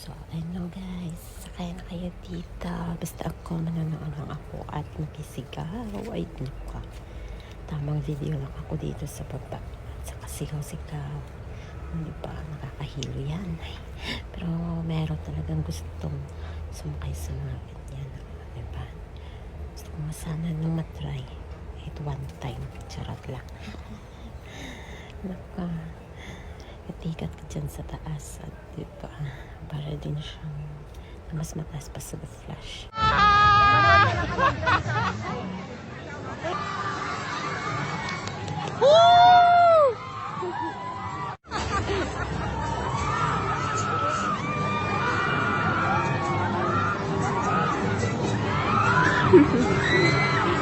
So, ano guys, sakay na kayo dito. Basta ako, manonood lang ako at makisigaw. Ay, nuka. Tamang video lang ako dito sa baba. At saka sigaw-sigaw. Hindi ba, nakakahilo yan. Ay, pero meron talagang gustong sumakay sa mga ganyan. Diba? Gusto ko sana nung matry. Kahit one time. Charot lang. Naka, katikat ka dyan sa taas. At diba, para din siyang mas mataas pa sa The Flash.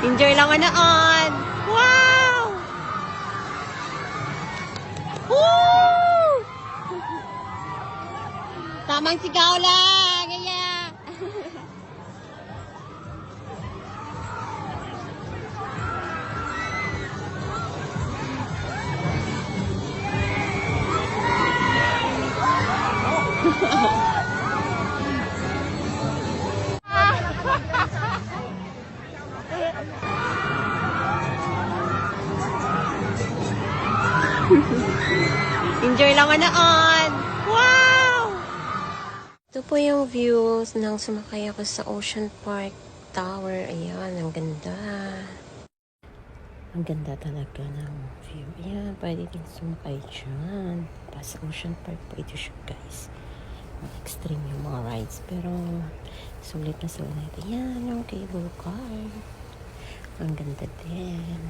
Enjoy lang manood! Wow! Woo! Tamang sigaw lang! Ganyan! Enjoy lang manood! Wow! Ito po yung views nang sumakay ako sa Ocean Park Tower. Ayan, ang ganda. Ang ganda talaga ng view. Ayan, pwede din sumakay dyan. Sa Ocean Park po ito siya, guys. Extreme yung mga rides. Pero, sulit na sulit. Ayan, yung cable car. Ang ganda din.